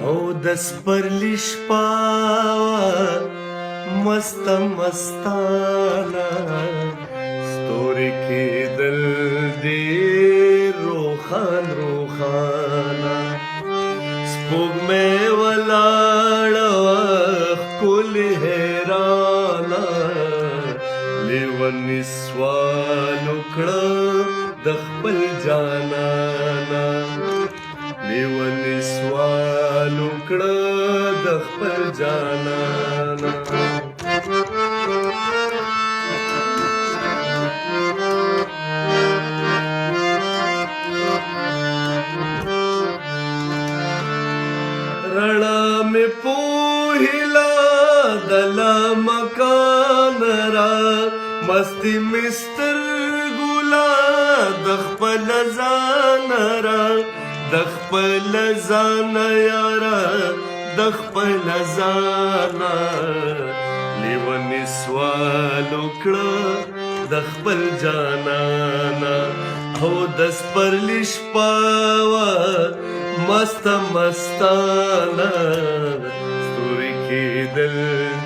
او د سپرلی شپه مست مستانه ستوري کېدل ډېر روښان روښانه سپوږمۍ ولاړه ښکلې حیرانه لیوني سوال وکړه د خپل جانانه لیوني سوال وکړه د خپل جانانه رڼا مې پوهیلا د لامکان را مستی مې سترګولا د خپل ځان را د خپل ځان یاره د خپل ځان لیوني سوال وکړه د خپل جانانه او د سپرلی شپه وه مست مستانه ستوري کېدل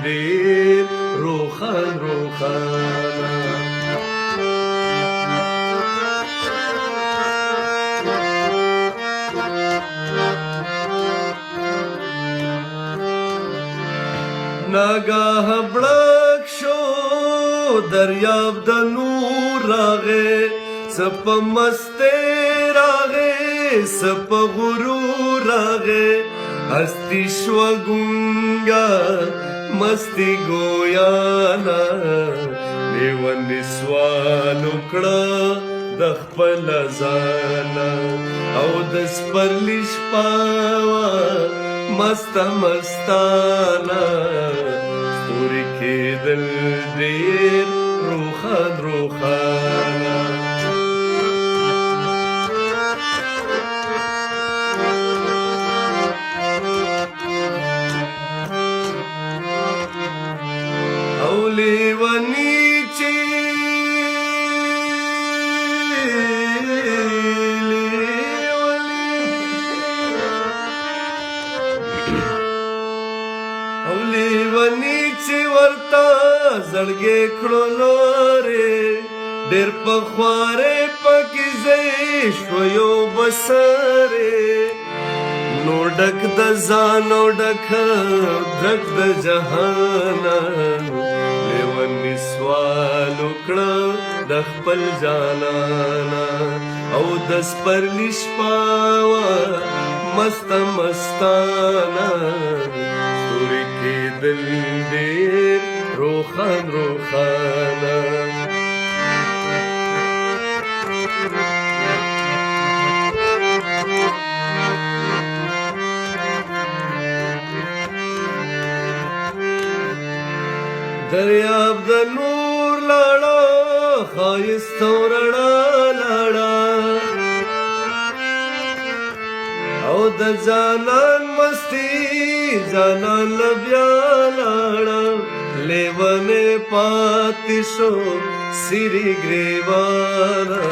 ډېر روښان روښانه ناګاه بړک شو دریاب د نور راغې څه په مستۍ راغې څه په غرور راغې هستي شوه ګونګه مستي ګویانه لیوني سوال وکړه د خپل ځانه او د سپرلی شپه وه مست مستانه ستوري کېدل ډېر روښان روښانه او لیوني چې لیوني چې ورته زړګې کړو لورې ډېر په خوارې پکې ځای شو یو بسرې نو ډک د ځان او ډک ډک د جهانه لیوني سوال وکړه د خپل جانانه او د سپرلی شپه وه مست مستانه ستوري کېدل ډېر روښان روښانه دریاب د نور لاړه ښایسته او رڼا لاړه او د جانان مستی جانان بیا لاړه لیونی پاتې شو سرې ګریوانه